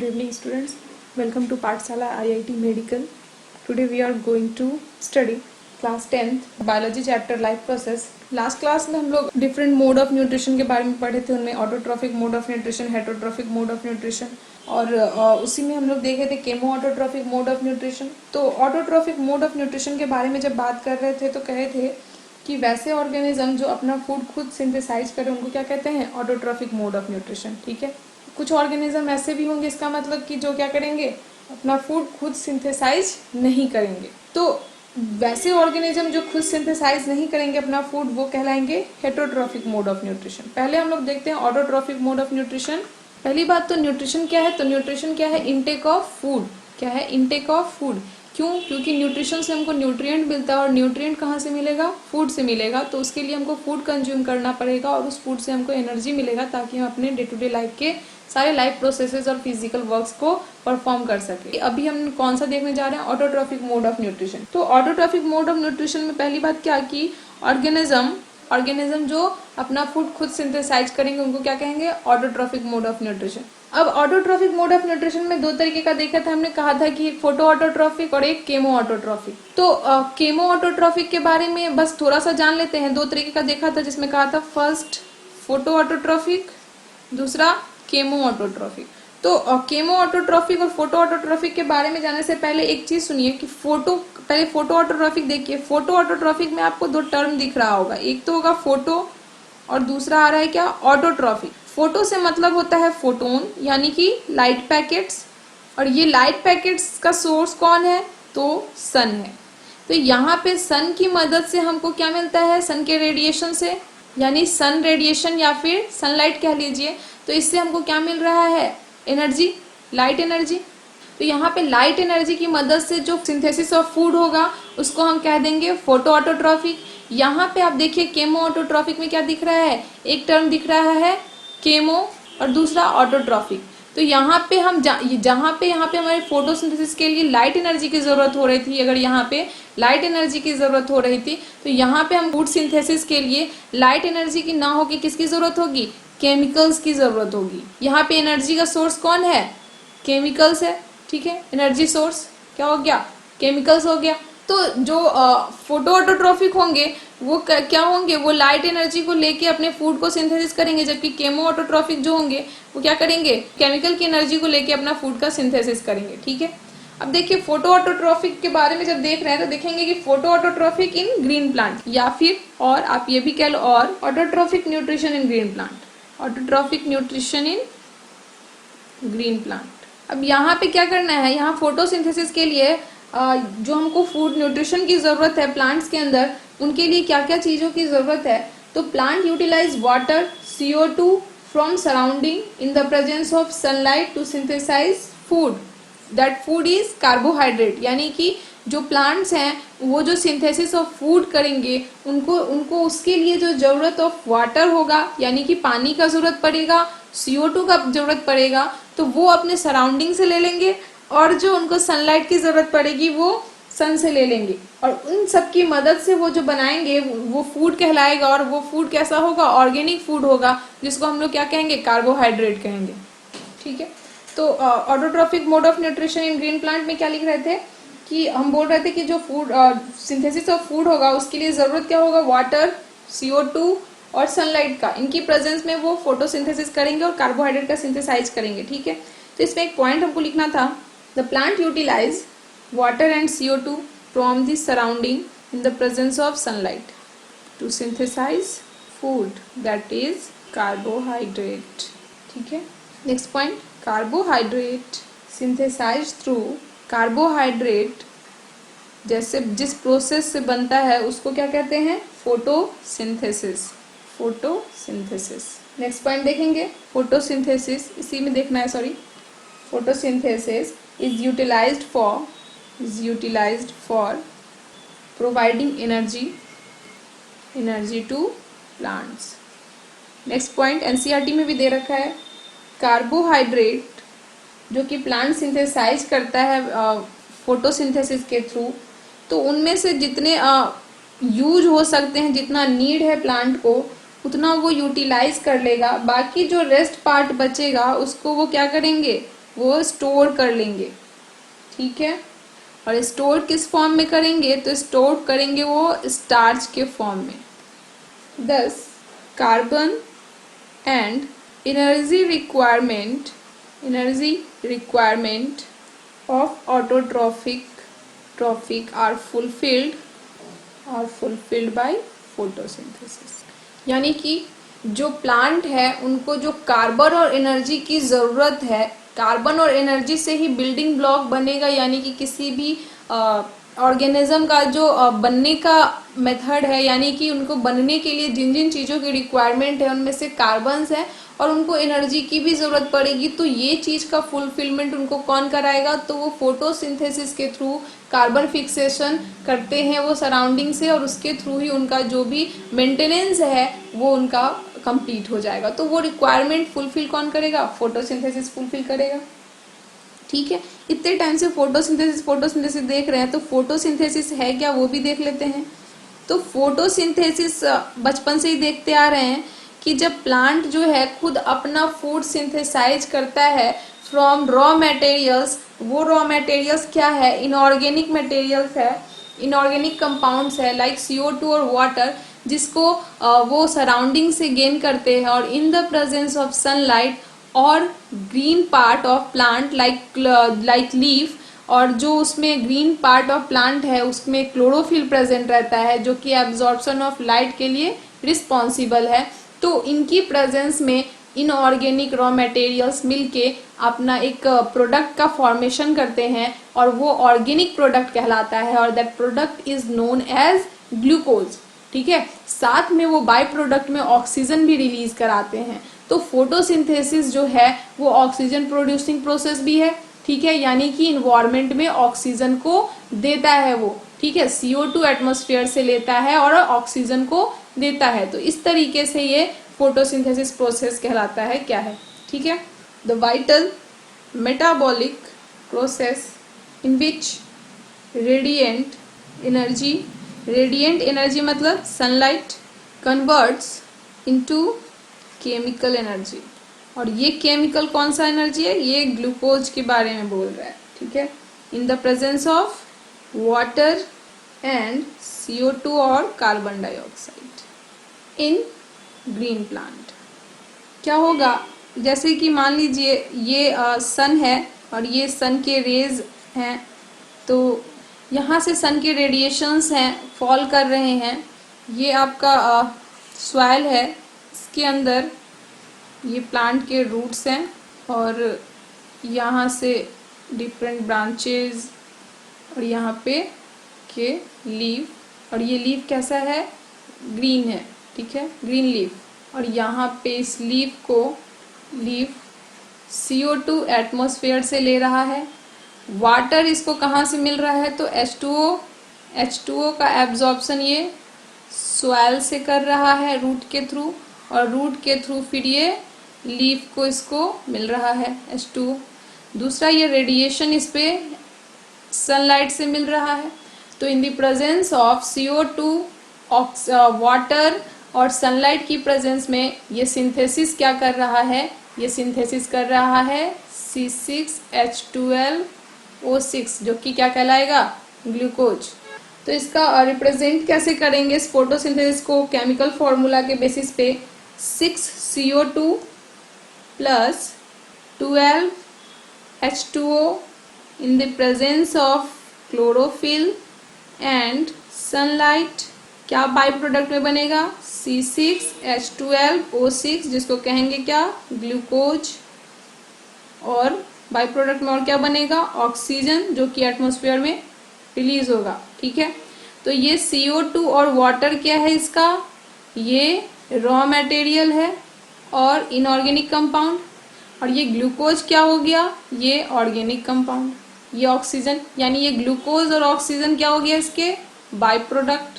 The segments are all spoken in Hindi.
Good evening students, welcome to Pathshala IIT Medical. Today we are going to study class 10th biology chapter life process. Last class में हम लोग डिफरेंट मोड ऑफ न्यूट्रिशन के बारे में पढ़े थे, उनमें autotrophic mode of nutrition, heterotrophic mode of nutrition और उसी में हम लोग देखे थे chemo autotrophic mode of nutrition. तो ऑटोट्रॉफिक मोड ऑफ न्यूट्रिशन के बारे में जब बात कर रहे थे तो कहे थे कि वैसे ऑर्गेनिज्म जो अपना फूड खुद सिंथेसाइज करे उनको क्या कहते हैं, ऑटोट्रॉफिक मोड ऑफ न्यूट्रिशन। ठीक है, कुछ ऑर्गेनिज्म ऐसे भी होंगे, इसका मतलब कि जो क्या करेंगे, अपना फूड खुद सिंथेसाइज नहीं करेंगे। तो वैसे ऑर्गेनिज्म जो खुद सिंथेसाइज नहीं करेंगे अपना फूड, वो कहलाएंगे हेटरोट्रॉफिक मोड ऑफ न्यूट्रिशन। पहले हम लोग देखते हैं ऑटोट्रॉफिक मोड ऑफ न्यूट्रिशन। पहली बात तो न्यूट्रिशन क्या है, तो न्यूट्रिशन क्या है, इनटेक ऑफ फूड। क्या है, इनटेक ऑफ फूड। क्यों? क्योंकि न्यूट्रिशन से हमको न्यूट्रिएंट मिलता है और न्यूट्रिएंट कहाँ से मिलेगा, फूड से मिलेगा। तो उसके लिए हमको फूड कंज्यूम करना पड़ेगा और उस फूड से हमको एनर्जी मिलेगा ताकि हम अपने डे टू डे लाइफ के सारे लाइफ प्रोसेसेस और फिजिकल वर्क्स को परफॉर्म कर सके। अभी हम कौन सा देखने जा रहे हैं, ऑटोट्रॉफिक मोड ऑफ न्यूट्रिशन। तो ऑटोट्रॉफिक मोड ऑफ न्यूट्रिशन में पहली बात क्या की, ऑर्गेनिज्म जो अपना फूड खुद सिंथेसाइज करेंगे उनको क्या कहेंगे, ऑटोट्रॉफिक मोड ऑफ न्यूट्रिशन। अब ऑटोट्रॉफिक मोड ऑफ न्यूट्रिशन में दो तरीके का देखा था, हमने कहा था कि एक फोटो ऑटोट्रॉफिक और एक केमो ऑटोट्रॉफिक। तो केमो ऑटोट्रॉफिक के बारे में बस थोड़ा सा जान लेते हैं। दो तरीके का देखा था जिसमें कहा था फर्स्ट फोटो ऑटोट्रॉफिक, दूसरा केमो ऑटोट्रॉफिक। तो केमो ऑटोट्रॉफिक और फोटो ऑटोट्रॉफिक के बारे में जाने से पहले एक चीज सुनिए कि पहले फोटो ऑटोट्रॉफिक देखिए। फोटो ऑटोट्रॉफिक में आपको दो टर्म दिख रहा होगा, एक तो होगा फोटो और दूसरा आ रहा है क्या, ऑटोट्रॉफिक। फोटो से मतलब होता है फोटोन यानी कि लाइट पैकेट्स, और ये लाइट पैकेट्स का सोर्स कौन है, तो सन है। तो यहाँ पे सन की मदद से हमको क्या मिलता है, सन के रेडिएशन से, यानी सन रेडिएशन या फिर सनलाइट कह लीजिए। तो इससे हमको क्या मिल रहा है, एनर्जी, लाइट एनर्जी। तो यहाँ पे लाइट एनर्जी की मदद से जो सिंथेसिस ऑफ फूड होगा उसको हम कह देंगे फोटो ऑटोट्रॉफिक। यहाँ पे आप देखिए केमो ऑटोट्रॉफिक में क्या दिख रहा है, एक टर्म दिख रहा है केमो और दूसरा ऑटोट्रॉफिक। तो यहाँ पे हम यहाँ पे हमारे फोटोसिंथेसिस के लिए लाइट एनर्जी की जरूरत हो रही थी, अगर यहाँ पे लाइट एनर्जी की जरूरत हो रही थी तो यहाँ पे हम फूड सिंथेसिस के लिए लाइट एनर्जी की ना होगी, किसकी जरूरत होगी, केमिकल्स की जरूरत होगी। यहाँ पे एनर्जी का सोर्स कौन है, केमिकल्स है। ठीक है, एनर्जी सोर्स क्या हो गया, केमिकल्स हो गया। तो जो फोटो ऑटोट्रॉफिक होंगे वो क्या होंगे, वो लाइट एनर्जी को लेके अपने फूड को सिंथेसिस करेंगे, जबकि केमो ऑटोट्रॉफिक जो होंगे वो क्या करेंगे, केमिकल की एनर्जी को लेके अपना फूड का सिंथेसिस करेंगे। ठीक है, अब देखिए फोटो ऑटोट्रॉफिक के बारे में जब देख रहे हैं तो देखेंगे कि फोटो ऑटोट्रॉफिक इन ग्रीन प्लांट, या फिर और आप ये भी कह लो और autotrophic nutrition in green plant, autotrophic nutrition in green plant. अब यहाँ पे क्या करना है, यहाँ फोटोसिंथेसिस के लिए जो हमको फूड न्यूट्रिशन की जरूरत है प्लांट्स के अंदर, उनके लिए क्या क्या चीजों की जरूरत है, तो plant utilise water, CO2 from surrounding in the presence of sunlight to synthesise food, that food is carbohydrate. यानी कि जो प्लांट्स हैं वो जो सिंथेसिस ऑफ फूड करेंगे उनको उसके लिए जो जरूरत ऑफ वाटर होगा, यानी कि पानी का जरूरत पड़ेगा, CO2 का जरूरत पड़ेगा, तो वो अपने सराउंडिंग से ले लेंगे, और जो उनको सनलाइट की जरूरत पड़ेगी वो सन से ले लेंगे, और उन सब की मदद से वो जो बनाएंगे वो फूड कहलाएगा। और वो फूड कैसा होगा, ऑर्गेनिक फूड होगा, जिसको हम लोग क्या कहेंगे, कार्बोहाइड्रेट कहेंगे। ठीक है, तो autotrophic mode of nutrition in green plant में क्या लिख रहे थे कि हम बोल रहे थे कि जो फूड सिंथेसिस ऑफ फूड होगा उसके लिए जरूरत क्या होगा, वाटर, CO2 और सनलाइट का। इनकी प्रेजेंस में वो फोटोसिंथेसिस करेंगे और कार्बोहाइड्रेट का सिंथेसाइज करेंगे। ठीक है, तो इसमें एक पॉइंट हमको लिखना था, the plant utilise water and CO2 from the surrounding in the presence of sunlight to synthesise food, that is carbohydrate. ठीक है, next point, carbohydrate synthesise through carbohydrate जैसे जिस प्रोसेस से बनता है उसको क्या कहते हैं, फोटोसिंथेसिस, फोटोसिंथेसिस। नेक्स्ट पॉइंट देखेंगे, फोटोसिंथेसिस, इसी में देखना है, sorry, photosynthesis is utilised for providing energy to plants. Next point NCERT में भी दे रखा है, कार्बोहाइड्रेट जो कि प्लांट सिंथेसाइज करता है फोटोसिंथेसिस के थ्रू, तो उनमें से जितने यूज हो सकते हैं, जितना नीड है प्लांट को उतना वो यूटिलाइज कर लेगा, बाकी जो रेस्ट पार्ट बचेगा उसको वो क्या करेंगे, वो स्टोर कर लेंगे, ठीक है। और स्टोर किस फॉर्म में करेंगे, तो स्टोर करेंगे वो स्टार्च के फॉर्म में। Thus carbon and energy requirement of autotrophic are fulfilled by photosynthesis. यानी कि जो प्लांट है उनको जो कार्बन और एनर्जी की ज़रूरत है, कार्बन और एनर्जी से ही बिल्डिंग ब्लॉक बनेगा, यानी कि किसी भी ऑर्गेनिज्म का जो बनने का मेथड है, यानी कि उनको बनने के लिए जिन जिन चीज़ों की रिक्वायरमेंट है उनमें से कार्बन्स है और उनको एनर्जी की भी ज़रूरत पड़ेगी। तो ये चीज़ का फुलफिलमेंट उनको कौन कराएगा, तो वो फोटोसिंथेसिस के थ्रू कार्बन फिक्सेशन करते हैं वो सराउंडिंग से, और उसके थ्रू ही उनका जो भी मेंटेनेंस है वो उनका कंप्लीट हो जाएगा। तो वो रिक्वायरमेंट फुलफिल कौन करेगा, फोटोसिंथेसिस फुलफिल करेगा, ठीक है। इतने टाइम से फोटोसिंथेसिस देख रहे हैं, तो फोटोसिंथेसिस है क्या वो भी देख लेते हैं। तो फोटोसिंथेसिस बचपन से ही देखते आ रहे हैं कि जब प्लांट जो है खुद अपना फूड सिंथेसाइज करता है फ्रॉम रॉ मटेरियल्स, वो रॉ मटेरियल्स क्या है, इनऑर्गेनिक मटेरियल्स है, इनऑर्गेनिक कंपाउंड्स है लाइक CO2 और वाटर, जिसको वो सराउंडिंग से गेन करते हैं, और in the presence of sunlight और green part of plant like leaf, और जो उसमें ग्रीन पार्ट ऑफ प्लांट है उसमें क्लोरोफिल प्रेजेंट रहता है जो कि एब्जॉर्प्शन ऑफ लाइट के लिए रिस्पॉन्सिबल है। तो इनकी प्रेजेंस में इनऑर्गेनिक रॉ मटेरियल्स मिलके अपना एक प्रोडक्ट का फॉर्मेशन करते हैं, और वो ऑर्गेनिक प्रोडक्ट कहलाता है, और that product is known as glucose, ठीक है। साथ में वो बाय प्रोडक्ट में ऑक्सीजन भी रिलीज कराते हैं। तो फोटोसिंथेसिस जो है वो ऑक्सीजन प्रोड्यूसिंग प्रोसेस भी है, ठीक है, यानी कि इन्वायरमेंट में ऑक्सीजन को देता है वो, ठीक है, CO2 एटमॉस्फेयर से लेता है और ऑक्सीजन को देता है। तो इस तरीके से ये फोटोसिंथेसिस प्रोसेस कहलाता है, क्या है, ठीक है। The vital metabolic process in which radiant energy मतलब sunlight converts into chemical energy. और ये केमिकल कौन सा एनर्जी है, ये ग्लूकोज के बारे में बोल रहा है, ठीक है। इन the presence of water and CO2 और carbon dioxide in green plant. क्या होगा, जैसे कि मान लीजिए ये सन है और ये सन के रेज हैं, तो यहाँ से सन के रेडिएशंस हैं फॉल कर रहे हैं। ये आपका सॉइल है, इसके अंदर ये प्लांट के रूट्स हैं, और यहाँ से डिफरेंट ब्रांचेस, और यहाँ पे के लीफ, और ये लीफ कैसा है, ग्रीन है, ठीक है, ग्रीन लीफ। और यहाँ पे इस लीफ CO2 एटमॉस्फेयर से ले रहा है। वाटर इसको कहाँ से मिल रहा है, तो H2O का एब्जॉर्प्शन ये सॉइल से कर रहा है रूट के थ्रू, और रूट के थ्रू फिर ये लीफ को इसको मिल रहा है H2O। दूसरा, ये रेडिएशन इस पे सनलाइट से मिल रहा है। तो इन the presence of CO2 water और सनलाइट की प्रेजेंस में ये सिंथेसिस क्या कर रहा है, ये सिंथेसिस कर रहा है C6H12O6, जो कि क्या कहलाएगा, ग्लूकोज। तो इसका रिप्रेजेंट कैसे करेंगे इस फोटोसिंथेसिस को, केमिकल फॉर्मूला के बेसिस पे 6CO2 plus 12H2O in the presence of chlorophyll and sunlight, क्या बाई प्रोडक्ट में बनेगा, C6H12O6, जिसको कहेंगे क्या, ग्लूकोज। और बाई प्रोडक्ट में और क्या बनेगा, ऑक्सीजन, जो कि एटमॉस्फेयर में रिलीज होगा, ठीक है। तो ये CO2 और वाटर क्या है इसका, ये रॉ मटेरियल है और इनऑर्गेनिक कंपाउंड, और ये ग्लूकोज क्या हो गया, ये ऑर्गेनिक कंपाउंड। ये ऑक्सीजन, यानी ये ग्लूकोज और ऑक्सीजन क्या हो गया इसके बाय प्रोडक्ट।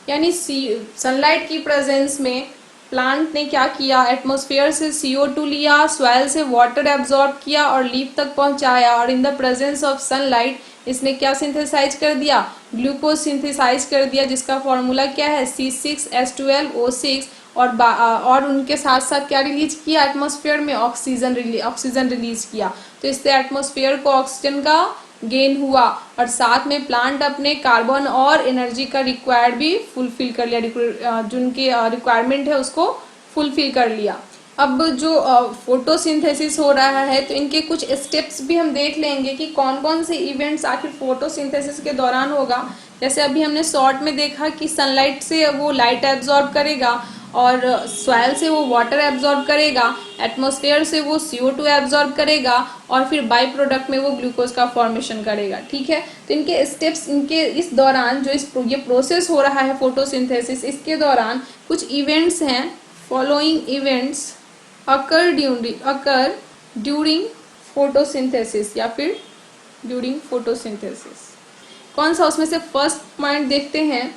यानी सनलाइट की प्रेजेंस में प्लांट ने क्या किया, एटमॉस्फेयर से CO2 लिया, सॉइल से वाटर एब्जॉर्ब किया और लीफ तक पहुंचाया, और in the presence of sunlight इसने क्या सिंथेसाइज कर दिया, ग्लूकोज सिंथेसाइज कर दिया, जिसका फॉर्मूला क्या है, C6H12O6। और उनके साथ साथ क्या रिलीज किया, एटमॉस्फेयर में ऑक्सीजन रिलीज किया। तो इससे एटमॉस्फेयर को ऑक्सीजन का गेन हुआ और साथ में प्लांट अपने कार्बन और एनर्जी का रिक्वायर्ड भी फुलफिल कर लिया, जो उनकी रिक्वायरमेंट है उसको फुलफिल कर लिया। अब जो फोटोसिंथेसिस हो रहा है तो इनके कुछ स्टेप्स भी हम देख लेंगे कि कौन कौन से इवेंट्स आखिर फोटोसिंथेसिस के दौरान होगा। जैसे अभी हमने शॉर्ट में देखा कि सनलाइट से वो लाइट एब्जॉर्ब करेगा और सॉइल से वो वाटर एब्जॉर्ब करेगा, एटमॉस्फेयर से वो CO2 एब्जॉर्ब करेगा और फिर बाई प्रोडक्ट में वो ग्लूकोज का फॉर्मेशन करेगा। ठीक है, तो इनके स्टेप्स, इनके इस दौरान जो ये प्रोसेस हो रहा है फोटोसिंथेसिस, इसके दौरान कुछ इवेंट्स हैं। फॉलोइंग इवेंट्स अकर ड्यूरिंग फोटोसिंथेसिस या फिर ड्यूरिंग फोटोसिंथेसिस। कौन सा, उसमें से फर्स्ट पॉइंट देखते हैं,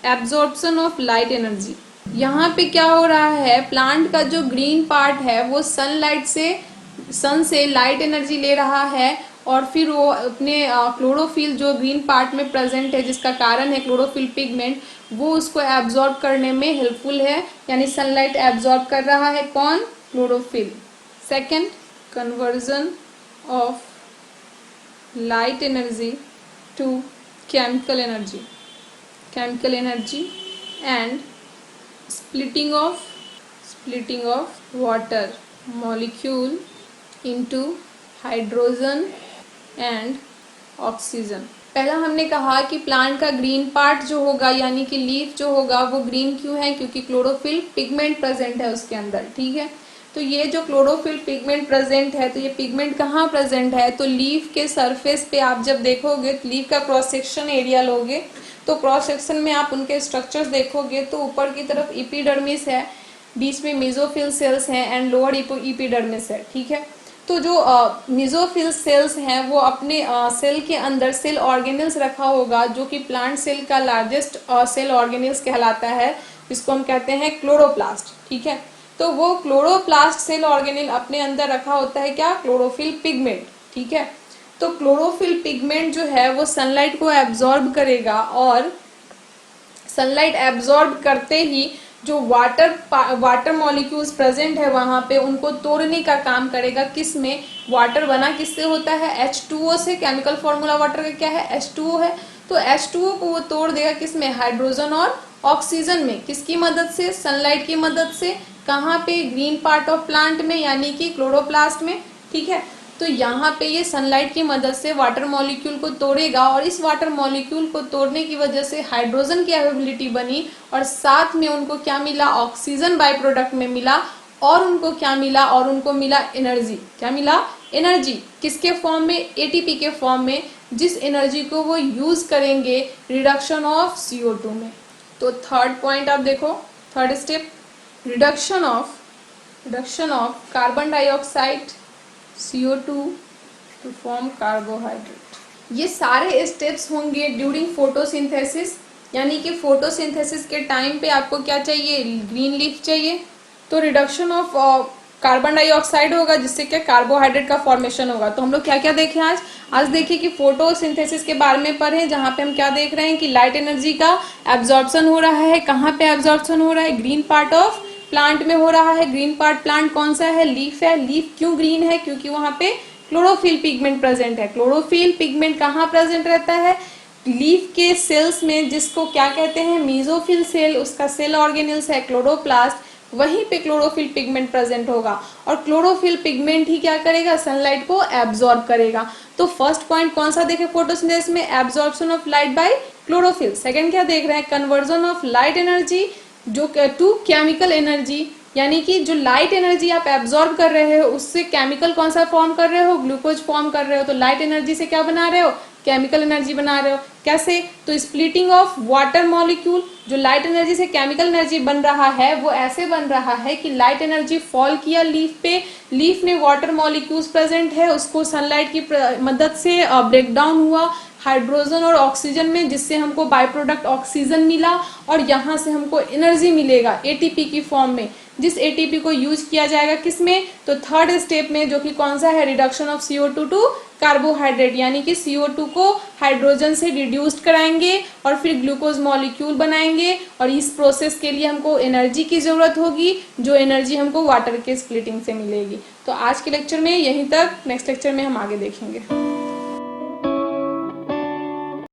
एब्जॉर्प्शन ऑफ लाइट एनर्जी। यहाँ पे क्या हो रहा है, प्लांट का जो ग्रीन पार्ट है वो सन से लाइट एनर्जी ले रहा है और फिर वो अपने क्लोरोफिल जो ग्रीन पार्ट में प्रेजेंट है, जिसका कारण है क्लोरोफिल पिगमेंट, वो उसको एब्जॉर्ब करने में हेल्पफुल है, यानी सनलाइट एब्जॉर्ब कर रहा है कौन, chlorophyll. Second, conversion of light energy to chemical energy and splitting of water molecule into hydrogen and oxygen। पहला हमने कहा कि प्लांट का ग्रीन पार्ट जो होगा यानी कि लीफ जो होगा वो ग्रीन क्यों है, क्योंकि क्लोरोफिल पिगमेंट प्रेजेंट है उसके अंदर। ठीक है, तो ये जो क्लोरोफिल पिगमेंट प्रेजेंट है, तो ये पिगमेंट कहाँ प्रेजेंट है, तो लीफ के सरफेस पे आप जब देखोगे, लीफ का क्रॉस सेक्शन एरिया लोगे तो क्रॉस सेक्शन में आप उनके स्ट्रक्चर्स देखोगे तो ऊपर की तरफ एपिडर्मिस है, बीच में मेसोफिल सेल्स हैं एंड लोअर एपिडर्मिस है। ठीक है, तो जो मेसोफिल सेल्स हैं वो अपने सेल के अंदर सेल ऑर्गेनल्स रखा होगा, जो कि प्लांट सेल का लार्जेस्ट सेल ऑर्गेनल्स कहलाता है, जिसको हम कहते हैं क्लोरोप्लास्ट। ठीक है, तो वो क्लोरोप्लास्ट सेल ऑर्गेनल अपने अंदर रखा होता है क्या, क्लोरोफिल पिगमेंट। ठीक है, तो क्लोरोफिल पिगमेंट जो है वो सनलाइट को एब्जॉर्ब करेगा और सनलाइट एब्जॉर्ब करते ही जो वाटर मॉलिक्यूल्स प्रेजेंट है वहां पे उनको तोड़ने का काम करेगा। किस में, वाटर बना किससे होता है, H2O से। केमिकल फॉर्मूला वाटर का क्या है, H2O है। तो H2O को वो तोड़ देगा किस में, हाइड्रोजन और ऑक्सीजन में। किसकी मदद से, सनलाइट की मदद से। कहाँ पे, ग्रीन पार्ट ऑफ प्लांट में यानी कि क्लोरोप्लास्ट में। ठीक है, तो यहाँ पे ये सनलाइट की मदद से वाटर मॉलिक्यूल को तोड़ेगा और इस वाटर मॉलिक्यूल को तोड़ने की वजह से हाइड्रोजन की अवेलेबिलिटी बनी और साथ में उनको क्या मिला, ऑक्सीजन बाय प्रोडक्ट में मिला और उनको क्या मिला, और उनको मिला एनर्जी। क्या मिला, एनर्जी। किसके फॉर्म में, एटीपी के फॉर्म में, जिस एनर्जी को वो यूज करेंगे रिडक्शन ऑफ CO2 में। तो थर्ड पॉइंट आप देखो, third step, reduction of carbon dioxide CO2 to form carbohydrate. ये सारे स्टेप्स होंगे ड्यूरिंग फोटोसिंथेसिस, यानी कि फोटोसिंथेसिस के टाइम पे आपको क्या चाहिए, ग्रीन लीफ चाहिए। तो रिडक्शन ऑफ कार्बन डाइऑक्साइड होगा, जिससे क्या, कार्बोहाइड्रेट का फॉर्मेशन होगा। तो हम लोग क्या क्या देखें आज देखिए कि फोटोसिंथेसिस के बारे में पढ़े, जहाँ पे हम क्या देख रहे हैं कि लाइट एनर्जी का एब्जॉर्प्शन हो रहा है। कहाँ पे एब्जॉर्प्शन हो रहा है, ग्रीन पार्ट ऑफ प्लांट में हो रहा है। ग्रीन पार्ट प्लांट कौन सा है, लीफ है। लीफ क्यों ग्रीन है, क्योंकि वहां पे क्लोरोफिल पिगमेंट प्रेजेंट है। क्लोरोफिल पिगमेंट कहाँ प्रेजेंट रहता है, लीफ के सेल्स में, जिसको क्या कहते हैं, मेसोफिल सेल। उसका सेल ऑर्गेनल्स है क्लोरोप्लास्ट, वहीं पे क्लोरोफिल पिगमेंट प्रेजेंट होगा और क्लोरोफिल पिगमेंट ही क्या करेगा, सनलाइट को एब्जॉर्ब करेगा। तो फर्स्ट पॉइंट कौन सा देखे फोटोसिंथेसिस में, absorption of light by chlorophyll. Second क्या देख रहे हैं, कन्वर्जन ऑफ लाइट एनर्जी जो टू केमिकल एनर्जी, यानी कि जो लाइट एनर्जी आप एब्जॉर्ब कर रहे हो उससे केमिकल कौन सा फॉर्म कर रहे हो, ग्लूकोज फॉर्म कर रहे हो। तो लाइट एनर्जी से क्या बना रहे हो, केमिकल एनर्जी बना रहे हो। कैसे, तो स्प्लिटिंग ऑफ वाटर मॉलिक्यूल। जो लाइट एनर्जी से केमिकल एनर्जी बन रहा है वो ऐसे बन रहा है कि लाइट एनर्जी फॉल किया लीफ पे, लीफ में वाटर मॉलिक्यूल्स प्रेजेंट है, उसको सनलाइट की मदद से ब्रेक डाउन हुआ, हाइड्रोजन और ऑक्सीजन में, जिससे हमको बाय प्रोडक्ट ऑक्सीजन मिला और यहाँ से हमको एनर्जी मिलेगा एटीपी की फॉर्म में, जिस एटीपी को यूज किया जाएगा किसमें, तो थर्ड स्टेप में, जो कि कौन सा है, reduction of CO2 to carbohydrate, यानी कि CO2 को हाइड्रोजन से रिड्यूस्ड कराएंगे और फिर ग्लूकोज मॉलिक्यूल बनाएंगे, और इस प्रोसेस के लिए हमको एनर्जी की ज़रूरत होगी, जो एनर्जी हमको वाटर के स्प्लिटिंग से मिलेगी। तो आज के लेक्चर में यहीं तक, नेक्स्ट लेक्चर में हम आगे देखेंगे।